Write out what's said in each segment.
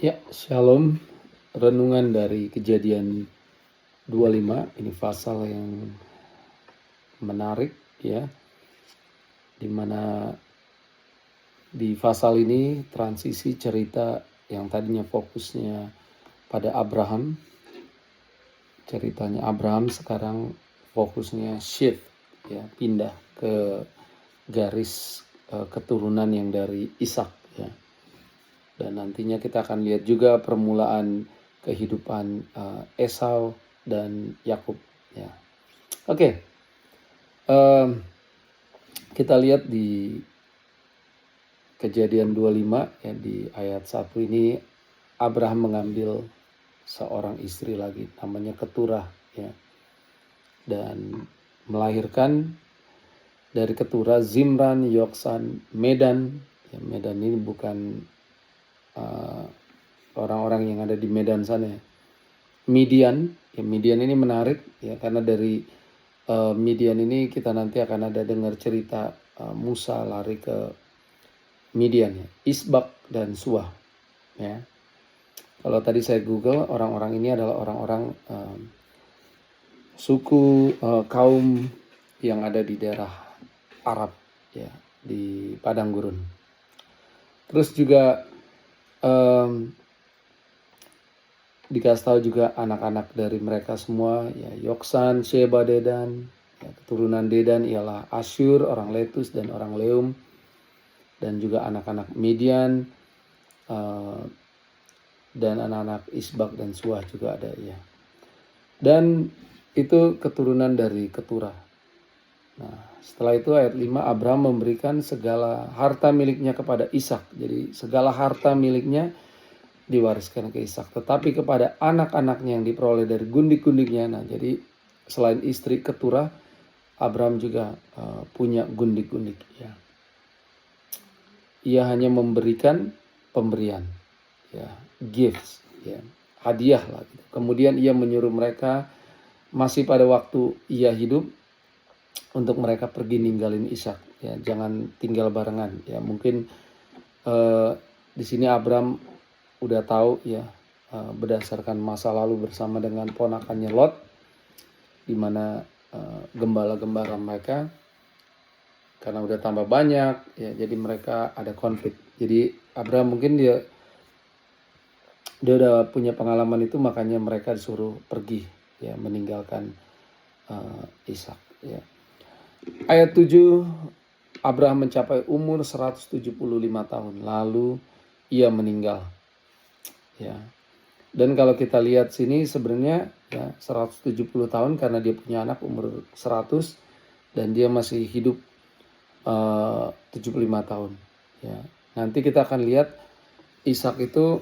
Ya, Shalom. Renungan dari Kejadian 25, ini pasal yang menarik ya, di mana di pasal ini transisi cerita yang tadinya fokusnya pada Abraham, ceritanya Abraham sekarang fokusnya shift ya, pindah ke garis keturunan yang dari Ishak ya. Dan nantinya kita akan lihat juga permulaan kehidupan Esau dan Yakub ya. Oke. Kita lihat di Kejadian 25 ya, di ayat 1 ini Abraham mengambil seorang istri lagi namanya Keturah ya, dan melahirkan dari Keturah Zimran, Yoksan, Medan ya. Medan ini bukan orang-orang yang ada di Medan sana ya. Midian ya, Midian ini menarik ya, karena dari Midian ini kita nanti akan ada dengar cerita Musa lari ke Midian ya, Isbak dan Suah ya. Kalau tadi saya Google, orang-orang ini adalah orang-orang suku kaum yang ada di daerah Arab ya, di padang gurun. Terus juga dikasih tahu juga anak-anak dari mereka semua ya, Yoksan, Sheba, Dedan ya, keturunan Dedan ialah Asyur, orang Letus dan orang Leum, dan juga anak-anak Midian dan anak-anak Isbak dan Suah juga ada ya. Dan itu keturunan dari Keturah. Nah, setelah itu ayat 5, Abraham memberikan segala harta miliknya kepada Ishak. Jadi segala harta miliknya diwariskan ke Ishak, tetapi kepada anak-anaknya yang diperoleh dari gundik-gundiknya. Nah, jadi selain istri Keturah, Abraham juga punya gundik-gundik ya. Ia hanya memberikan pemberian ya, gifts ya, hadiah lah gitu. Kemudian ia menyuruh mereka masih pada waktu ia hidup untuk mereka pergi ninggalin Ishak ya, jangan tinggal barengan ya. Mungkin di sini Abraham udah tahu ya, berdasarkan masa lalu bersama dengan ponakannya Lot, di mana gembala-gembala mereka karena udah tambah banyak ya, jadi mereka ada konflik. Jadi Abraham mungkin dia udah punya pengalaman itu, makanya mereka disuruh pergi ya, meninggalkan Ishak ya. Ayat 7, Abraham mencapai umur 175 tahun lalu ia meninggal ya. Dan kalau kita lihat sini sebenarnya ya 170 tahun karena dia punya anak umur 100 dan dia masih hidup 75 tahun ya. Nanti kita akan lihat Ishak itu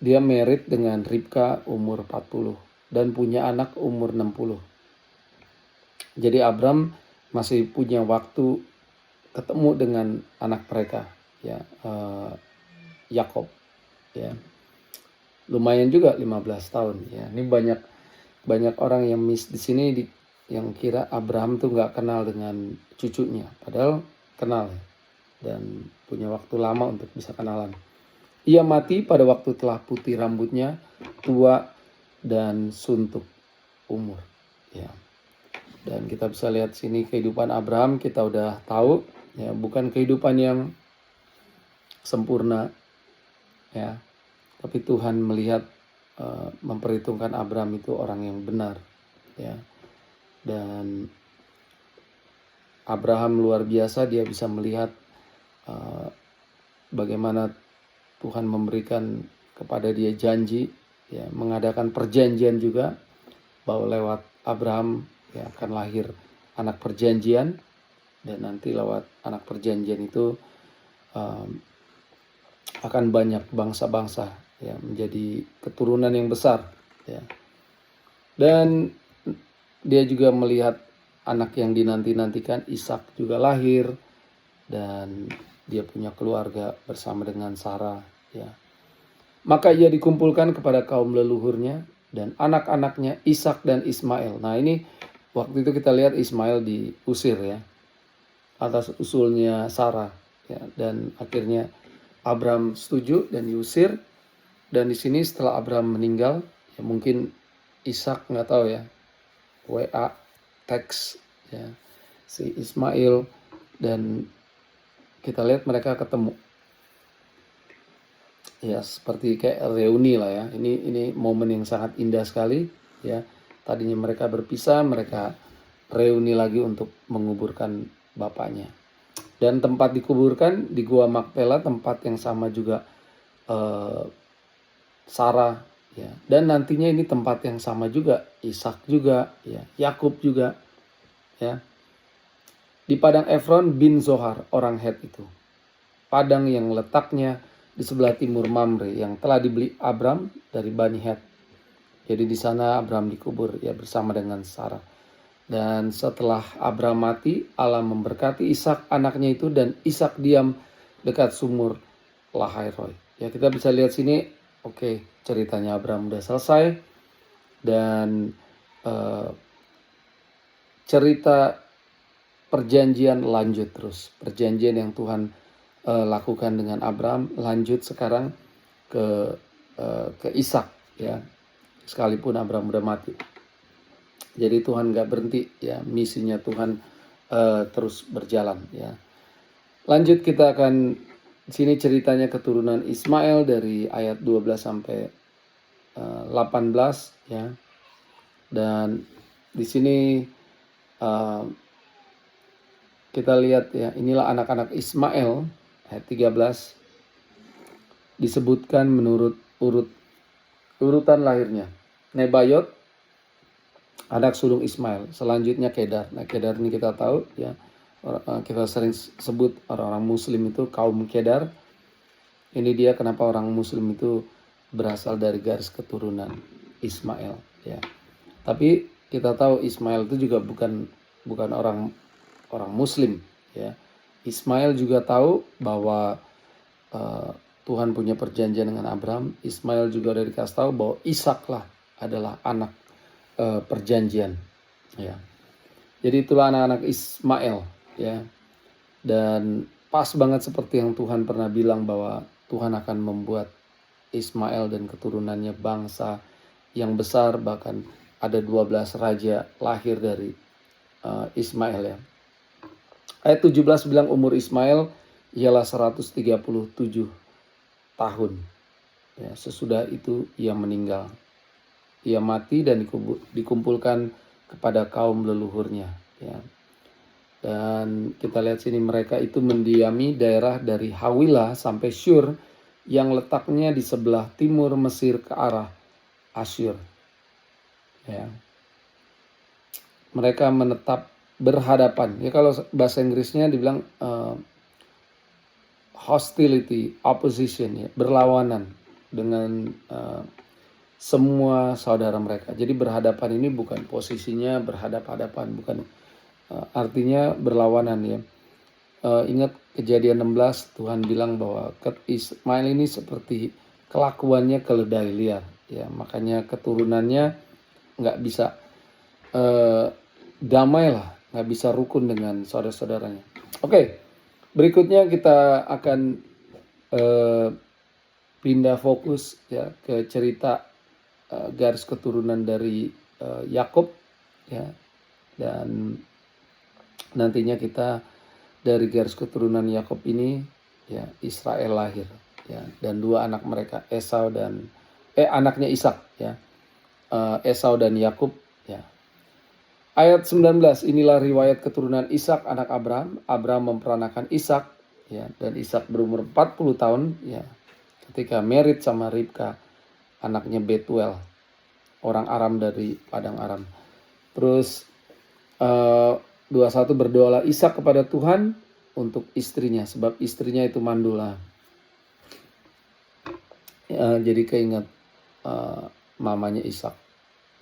dia married dengan Ribka umur 40 dan punya anak umur 60. Jadi Abraham masih punya waktu ketemu dengan anak mereka ya, Yakob ya. Lumayan juga 15 tahun ya. Ini banyak orang yang miss di sini yang kira Abraham tuh nggak kenal dengan cucunya, padahal kenal ya, dan punya waktu lama untuk bisa kenalan. Ia mati pada waktu telah putih rambutnya, tua dan suntuk umur ya. Dan kita bisa lihat sini kehidupan Abraham, kita udah tahu ya, bukan kehidupan yang sempurna ya, tapi Tuhan melihat memperhitungkan Abraham itu orang yang benar ya. Dan Abraham luar biasa, dia bisa melihat bagaimana Tuhan memberikan kepada dia janji ya, mengadakan perjanjian juga bahwa lewat Abraham ya akan lahir anak perjanjian, dan nanti lewat anak perjanjian itu akan banyak bangsa-bangsa ya, menjadi keturunan yang besar ya. Dan dia juga melihat anak yang dinanti-nantikan, Ishak juga lahir, dan dia punya keluarga bersama dengan Sarah ya. Maka ia dikumpulkan kepada kaum leluhurnya dan anak-anaknya Ishak dan Ismail. Nah, ini waktu itu kita lihat Ismail diusir ya atas usulnya Sarah ya, dan akhirnya Abraham setuju dan diusir. Dan di sini setelah Abraham meninggal, ya mungkin Ishak nggak tahu ya, WA, teks ya si Ismail, dan kita lihat mereka ketemu. Ya seperti kayak reuni lah ya. Ini momen yang sangat indah sekali ya. Tadinya mereka berpisah, mereka reuni lagi untuk menguburkan bapaknya. Dan tempat dikuburkan di Gua Makpela, tempat yang sama juga Sarah ya. Dan nantinya ini tempat yang sama juga Ishak juga ya, Yakub juga ya. Di padang Efron bin Zohar orang Het itu. Padang yang letaknya di sebelah timur Mamre yang telah dibeli Abram dari Bani Het. Jadi di sana Abram dikubur ya bersama dengan Sarah. Dan setelah Abram mati, Allah memberkati Ishak anaknya itu, dan Ishak diam dekat sumur Lahai-roi. Ya kita bisa lihat sini, oke, ceritanya Abram udah selesai, dan cerita perjanjian lanjut terus. Perjanjian yang Tuhan lakukan dengan Abram lanjut sekarang ke Ishak ya, sekalipun Abram udah mati. Jadi Tuhan gak berhenti ya, misinya Tuhan terus berjalan ya. Lanjut kita akan sini ceritanya keturunan Ismail dari ayat 12 sampai 18 ya. Dan di sini kita lihat ya, inilah anak-anak Ismail ayat 13 disebutkan menurut urutan lahirnya. Nebayot anak sulung Ismail, selanjutnya Kedar. Nah, Kedar ini kita tahu ya, kita sering sebut orang-orang Muslim itu kaum Kedar. Ini dia kenapa orang Muslim itu berasal dari garis keturunan Ismail ya. Tapi kita tahu Ismail itu juga bukan orang Muslim ya. Ismail juga tahu bahwa Tuhan punya perjanjian dengan Abraham. Ismail juga udah dikasih tahu bahwa Ishak lah adalah anak perjanjian ya. Jadi itulah anak-anak Ismail ya. Dan pas banget seperti yang Tuhan pernah bilang bahwa Tuhan akan membuat Ismail dan keturunannya bangsa yang besar, bahkan ada 12 raja lahir dari Ismail ya. Ayat 17 bilang umur Ismail ialah 137 tahun ya. Sesudah itu ia meninggal. Ia mati dan dikumpulkan kepada kaum leluhurnya ya. Dan kita lihat sini mereka itu mendiami daerah dari Hawilah sampai Syur yang letaknya di sebelah timur Mesir ke arah Asyur ya. Mereka menetap berhadapan ya, kalau bahasa Inggrisnya dibilang hostility, opposition ya, berlawanan dengan semua saudara mereka. Jadi berhadapan ini bukan posisinya berhadap-hadapan, bukan artinya berlawanan ya. Ingat Kejadian 16, Tuhan bilang bahwa Ismail ini seperti kelakuannya keledai liar ya, makanya keturunannya nggak bisa damai lah, nggak bisa rukun dengan saudara-saudaranya. Oke, berikutnya kita akan pindah fokus ya ke cerita garis keturunan dari Yakub ya, dan nantinya kita dari garis keturunan Yakub ini ya Israel lahir ya, dan dua anak mereka Esau dan anaknya Ishak ya, Esau dan Yakub ya. Ayat 19, inilah riwayat keturunan Ishak anak Abraham. Abraham memperanakan Ishak ya, dan Ishak berumur 40 tahun ya ketika married sama Ribka, anaknya Betuel, orang Aram dari padang Aram. Terus 21, berdoalah Ishak kepada Tuhan untuk istrinya, sebab istrinya itu mandula. Jadi keingat mamanya Ishak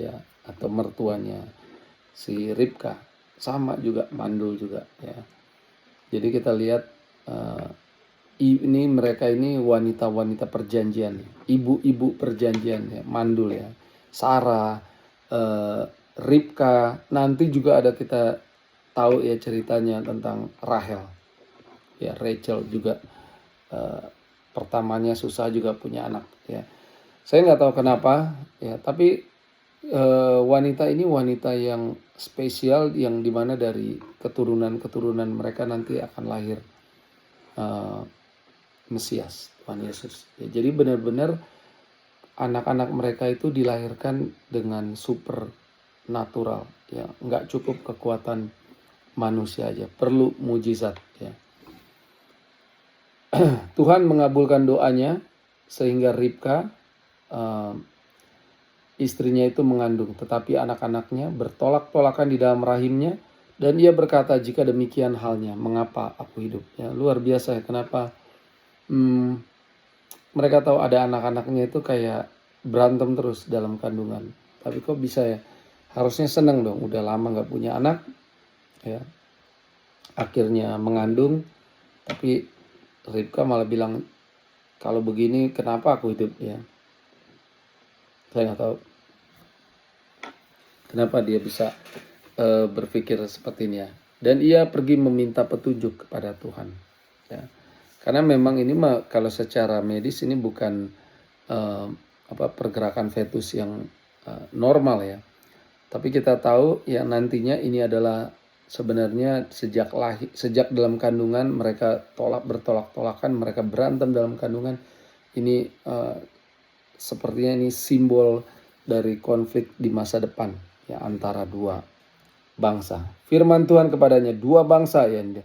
ya, atau mertuanya si Ribka, sama juga mandul juga ya. Jadi kita lihat ini mereka ini wanita-wanita perjanjian, ibu-ibu perjanjian ya, mandul ya. Sarah, Ribka, nanti juga ada kita tahu ya ceritanya tentang Rahel ya. Rachel juga pertamanya susah juga punya anak ya. Saya nggak tahu kenapa ya, tapi wanita ini wanita yang spesial yang dimana dari keturunan-keturunan mereka nanti akan lahir eh, Mesias, Tuhan Yesus. Ya, jadi benar-benar anak-anak mereka itu dilahirkan dengan super natural, ya, nggak cukup kekuatan manusia aja, perlu mujizat, ya. Tuhan mengabulkan doanya sehingga Ribka istrinya itu mengandung, tetapi anak-anaknya bertolak-tolakan di dalam rahimnya, dan ia berkata, jika demikian halnya, mengapa aku hidup? Ya, luar biasa ya, kenapa mereka tahu ada anak-anaknya itu kayak berantem terus dalam kandungan. Tapi kok bisa ya? Harusnya senang dong, udah lama nggak punya anak, ya. Akhirnya mengandung, tapi Ribka malah bilang, kalau begini kenapa aku hidup, ya? Saya nggak tahu kenapa dia bisa berpikir seperti ini, ya. Dan ia pergi meminta petunjuk kepada Tuhan, ya. Karena memang ini mah kalau secara medis ini bukan pergerakan fetus yang normal, ya. Tapi kita tahu ya nantinya ini adalah sebenarnya sejak dalam kandungan mereka bertolak-tolakan, mereka berantem dalam kandungan. Ini sepertinya ini simbol dari konflik di masa depan ya antara dua bangsa. Firman Tuhan kepadanya, dua bangsa yang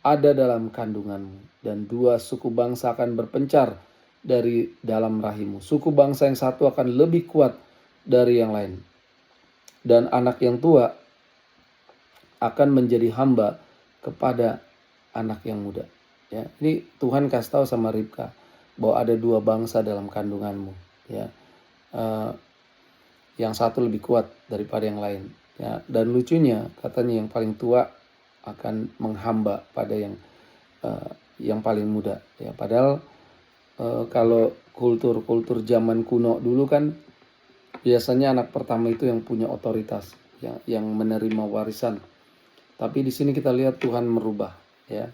ada dalam kandunganmu, dan dua suku bangsa akan berpencar dari dalam rahimmu. Suku bangsa yang satu akan lebih kuat dari yang lain, dan anak yang tua akan menjadi hamba kepada anak yang muda. Ya, ini Tuhan kasih tahu sama Ribka bahwa ada dua bangsa dalam kandunganmu. Ya, yang satu lebih kuat daripada yang lain. Ya, dan lucunya katanya yang paling tua akan menghamba pada yang paling muda. Ya, padahal kalau kultur zaman kuno dulu kan biasanya anak pertama itu yang punya otoritas, yang menerima warisan. Tapi di sini kita lihat Tuhan merubah, ya.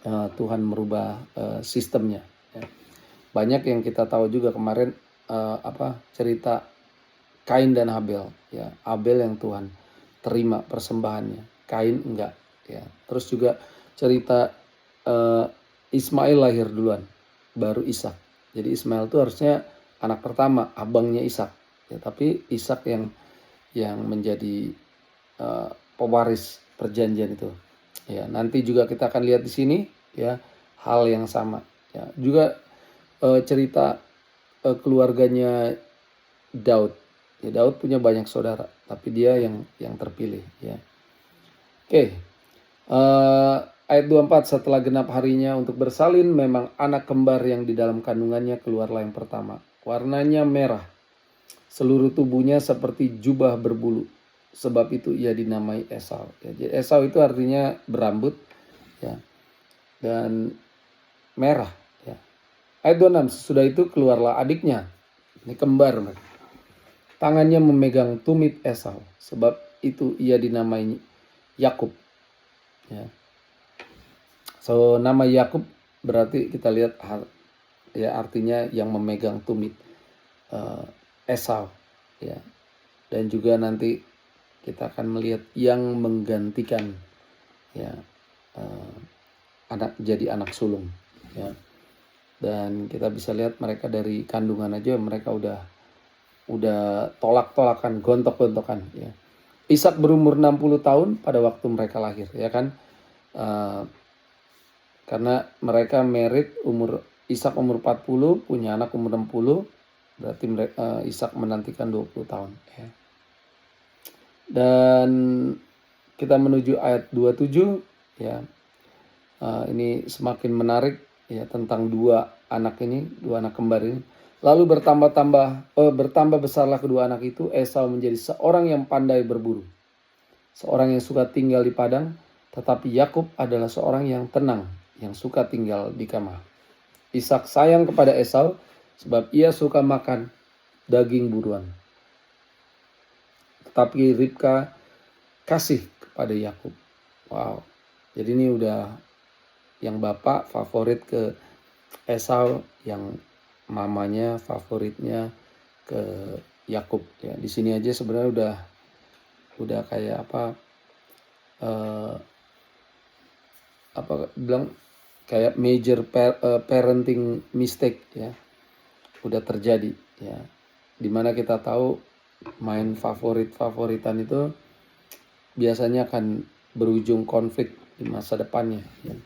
Tuhan merubah sistemnya. Ya. Banyak yang kita tahu juga kemarin cerita Kain dan Habel. Ya, Abel yang Tuhan terima persembahannya, Kain enggak. Ya. Terus juga cerita Ismail lahir duluan, baru Ishak. Jadi Ismail itu harusnya anak pertama, abangnya Ishak. Ya, tapi Ishak yang menjadi pewaris perjanjian itu. Ya, nanti juga kita akan lihat di sini ya hal yang sama. Ya, juga cerita keluarganya Daud. Ya, Daud punya banyak saudara, tapi dia yang terpilih. Ya. Oke. Ayat 24, setelah genap harinya untuk bersalin, memang anak kembar yang di dalam kandungannya keluarlah yang pertama. Warnanya merah, seluruh tubuhnya seperti jubah berbulu. Sebab itu ia dinamai Esau. Ya, jadi Esau itu artinya berambut, ya, dan merah. Ya. Ayat 26, sesudah itu keluarlah adiknya. Ini kembar. Tangannya memegang tumit Esau. Sebab itu ia dinamai Yakub. Ya. So nama Yakub berarti kita lihat ya artinya yang memegang tumit Esau. Ya. Dan juga nanti kita akan melihat yang menggantikan ya jadi anak sulung, ya. Dan kita bisa lihat mereka dari kandungan aja mereka udah tolak-tolakan, gontok-gontokan, ya. Ishak berumur 60 tahun pada waktu mereka lahir, ya kan? Karena mereka merit Ishak umur 40, punya anak umur 60, berarti Ishak menantikan 20 tahun, ya. Dan kita menuju ayat 27, ya. Ini semakin menarik ya tentang dua anak kembar ini. Lalu bertambah besarlah kedua anak itu. Esau menjadi seorang yang pandai berburu, seorang yang suka tinggal di padang, tetapi Yakub adalah seorang yang tenang, yang suka tinggal di kemah. Ishak sayang kepada Esau sebab ia suka makan daging buruan, tetapi Ribka kasih kepada Yakub. Wow. Jadi ini udah yang bapak favorit ke Esau, yang mamanya favoritnya ke Yakub ya. Di sini aja sebenarnya udah kayak bilang kayak major parenting mistake ya, udah terjadi ya, dimana kita tahu main favoritan itu biasanya akan berujung konflik di masa depannya ya.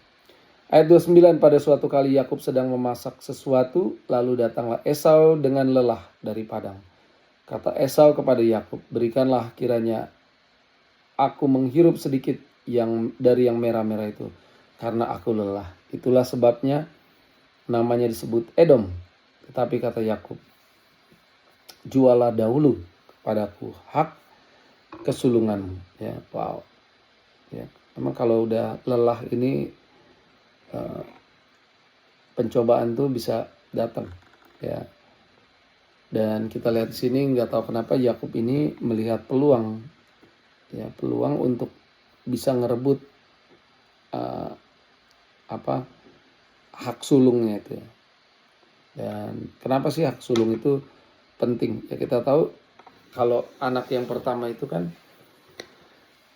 Ayat 29, pada suatu kali Yakub sedang memasak sesuatu, lalu datanglah Esau dengan lelah dari padang. Kata Esau kepada Yakub, berikanlah kiranya aku menghirup sedikit dari yang merah-merah itu, karena aku lelah. Itulah sebabnya namanya disebut Edom. Tetapi kata Yakub, jualah dahulu kepadaku hak kesulunganmu. Ya, wow. Ya, memang kalau udah lelah ini pencobaan tuh bisa datang. Ya. Dan kita lihat di sini nggak tahu kenapa Yakub ini melihat peluang, ya peluang untuk bisa ngerebut hak sulungnya itu ya. Dan kenapa sih hak sulung itu penting? Ya kita tahu kalau anak yang pertama itu kan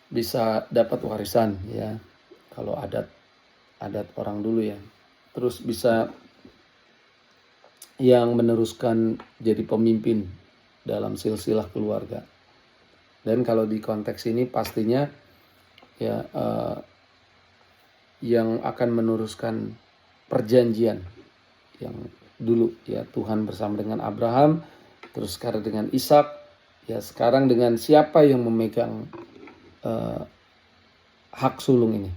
bisa dapat warisan ya. Kalau adat orang dulu ya. Terus bisa yang meneruskan jadi pemimpin dalam silsilah keluarga. Dan kalau di konteks ini pastinya ya yang akan meneruskan perjanjian yang dulu ya, Tuhan bersama dengan Abraham, terus sekarang dengan Ishak, ya sekarang dengan siapa yang memegang hak sulung ini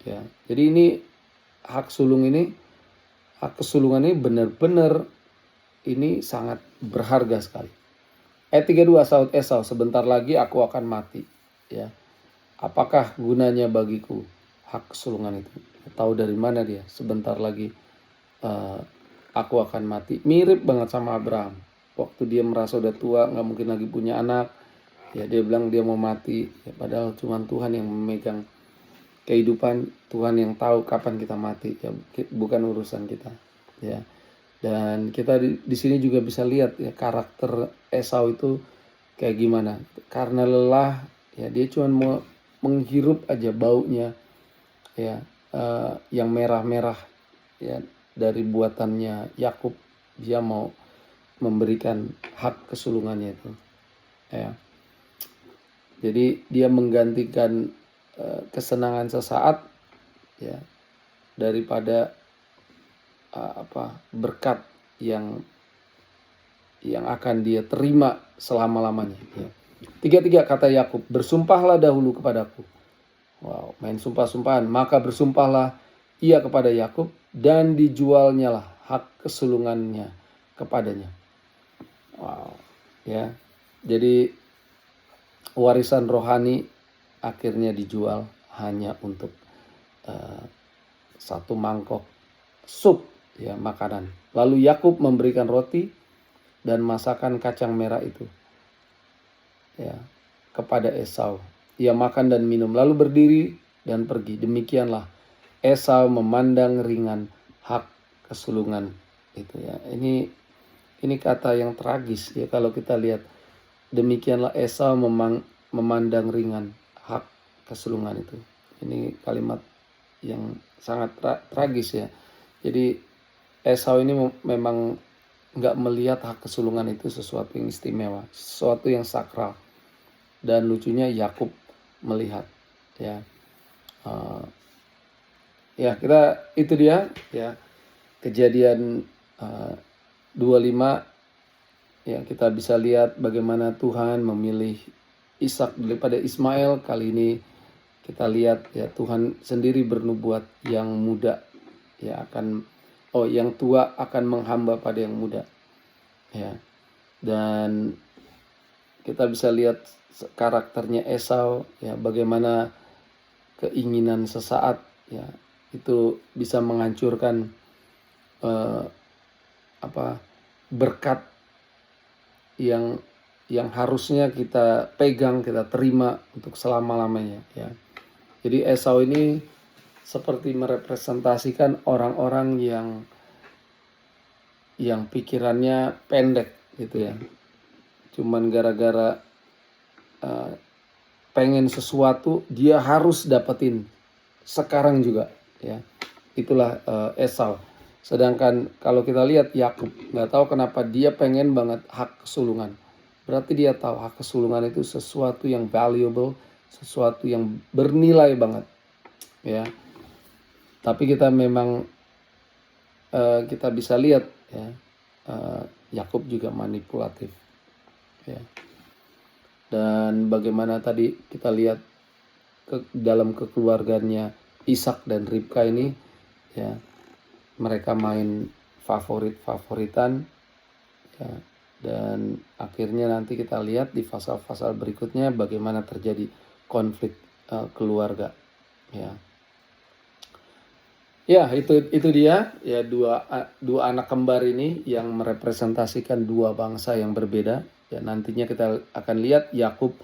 ya. Jadi ini hak kesulungan ini benar-benar ini sangat berharga sekali. Ayat 32, sahut Esau, sebentar lagi aku akan mati ya. Apakah gunanya bagiku hak kesulungan itu? Tahu dari mana dia? Sebentar lagi aku akan mati. Mirip banget sama Abraham. Waktu dia merasa udah tua, nggak mungkin lagi punya anak, ya dia bilang dia mau mati. Ya, padahal cuma Tuhan yang memegang kehidupan, Tuhan yang tahu kapan kita mati. Ya, bukan urusan kita. Ya. Dan kita di sini juga bisa lihat ya karakter Esau itu kayak gimana. Karena lelah, ya dia cuma mau menghirup aja baunya ya, yang merah-merah ya dari buatannya Yakub. Dia mau memberikan hak kesulungannya itu ya. Jadi dia menggantikan kesenangan sesaat ya daripada berkat yang akan dia terima selama-lamanya ya. 33, kata Yakub, bersumpahlah dahulu kepadaku. Wow, main sumpah-sumpahan. Maka bersumpahlah ia kepada Yakub dan dijualnya lah hak kesulungannya kepadanya. Wow, ya. Jadi warisan rohani akhirnya dijual hanya untuk satu mangkok sup ya, makanan. Lalu Yakub memberikan roti dan masakan kacang merah itu ya kepada Esau. Ia makan dan minum, lalu berdiri dan pergi. Demikianlah Esau memandang ringan hak kesulungan itu ya. Ini kata yang tragis ya kalau kita lihat. Demikianlah Esau memandang ringan hak kesulungan itu. Ini kalimat yang sangat tragis ya. Jadi Esau ini memang nggak melihat hak kesulungan itu sesuatu yang istimewa, sesuatu yang sakral. Dan lucunya Yakub melihat ya. Ya kita itu dia ya, Kejadian 25 ya, kita bisa lihat bagaimana Tuhan memilih Ishak daripada Ismail. Kali ini kita lihat ya Tuhan sendiri bernubuat yang muda ya yang tua akan menghamba pada yang muda ya. Dan kita bisa lihat karakternya Esau ya, bagaimana keinginan sesaat ya itu bisa menghancurkan berkat yang harusnya kita pegang, kita terima untuk selama-lamanya ya. Jadi Esau ini seperti merepresentasikan orang-orang yang yang pikirannya pendek gitu ya. Cuman gara-gara pengen sesuatu dia harus dapetin sekarang juga ya. Itulah Esau. Sedangkan kalau kita lihat Yakub, nggak tahu kenapa dia pengen banget hak kesulungan. Berarti dia tahu hak kesulungan itu sesuatu yang valuable, sesuatu yang bernilai banget ya. Tapi kita memang kita bisa lihat ya, Yakub juga manipulatif ya. Dan bagaimana tadi kita lihat dalam kekeluarganya Ishak dan Ribka ini ya, mereka main favorit-favoritan ya, dan akhirnya nanti kita lihat di pasal-pasal berikutnya bagaimana terjadi konflik keluarga ya. Ya, itu dia ya, dua anak kembar ini yang merepresentasikan dua bangsa yang berbeda. Ya, nantinya kita akan lihat Yakub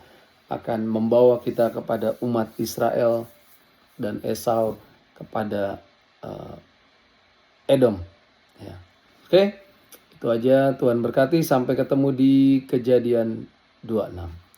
akan membawa kita kepada umat Israel dan Esau kepada Edom. Ya. Oke, itu aja. Tuhan berkati. Sampai ketemu di Kejadian 26.